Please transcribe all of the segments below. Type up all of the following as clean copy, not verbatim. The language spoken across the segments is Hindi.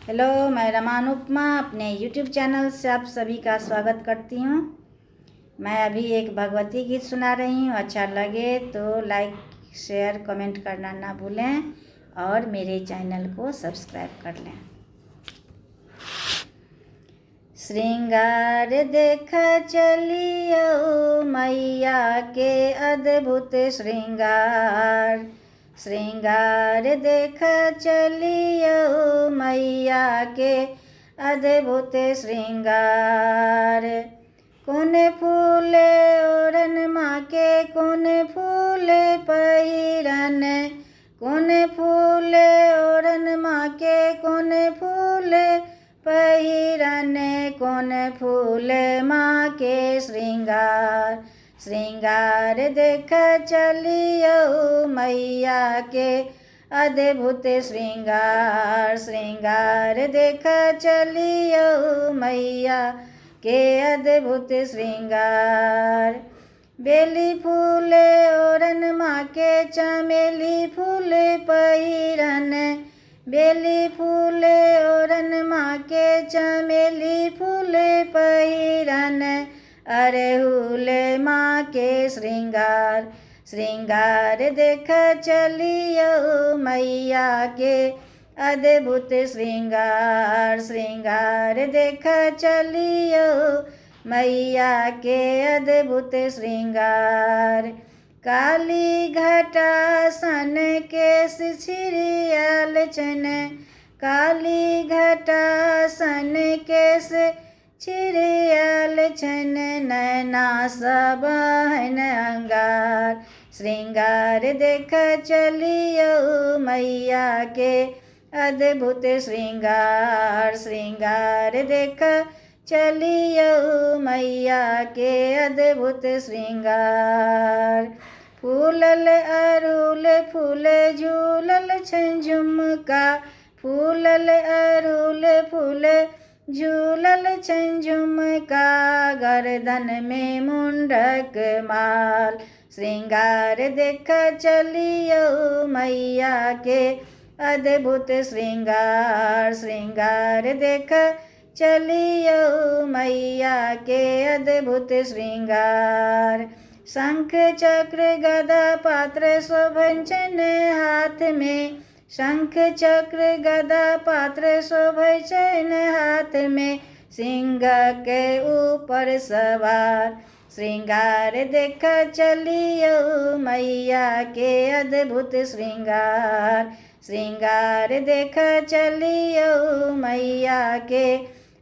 हेलो, मैं रमान उपमा अपने YouTube चैनल से आप सभी का स्वागत करती हूँ। मैं अभी एक भगवती गीत सुना रही हूँ। अच्छा लगे तो लाइक शेयर कमेंट करना ना भूलें और मेरे चैनल को सब्सक्राइब कर लें। श्रृंगार देख चलियो मैया के अद्भुत श्रृंगार। श्रृंगार देख चलियो मैया के अद्भुत श्रृंगार। कौन फूले ओरन माँ के कौन फूले पहिरन। कौन फूले ओरन माँ के कौन फूले पहिरन। कौन फूले माँ के श्रृंगार। श्रृंगार देख चलियो मैया के अद्भुत श्रृंगार। श्रृंगार देख चलियो मैया के अद्भुत श्रृंगार। बेली फूले ओरन माँ के चमेली फूले पहिरन। बेली फूले ओरन माँ के चमेली फूले पहिरन। अड़हुले माँ के श्रृंगार। श्रृंगार देख चलियो मैया के अद्भुत श्रृंगार। श्रृंगार देख चलियो मैया के अद्भुत श्रृंगार। काली घटासन केस छिरियल चन। काली घटासन केस छिरियल छन। नैना सबहन अंगार। श्रृंगार देख चलियो मैया के अद्भुत श्रृंगार। श्रृंगार देख चलियो मैया के अद्भुत श्रृंगार। फूलल अड़हुल फूल झूलल छन झुमका। फूलल अड़हुल फूल झूलल छन झुमका। गर्दन में मुंडक माल। श्रृंगार देख चलियो मैया के अद्भुत श्रृंगार। श्रृंगार देख चलियो मैया के अद्भुत श्रृंगार। शंख चक्र गदा पात्र शोभन छन हाथ में। शंख चक्र गदा पात्र शोभन छन हाथ में। सिंह के ऊपर सवार। श्रृंगार देख चलियो मैया के अद्भुत श्रृंगार। श्रृंगार देख चलियो मैया के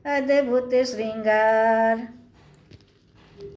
अद्भुत श्रृंगार।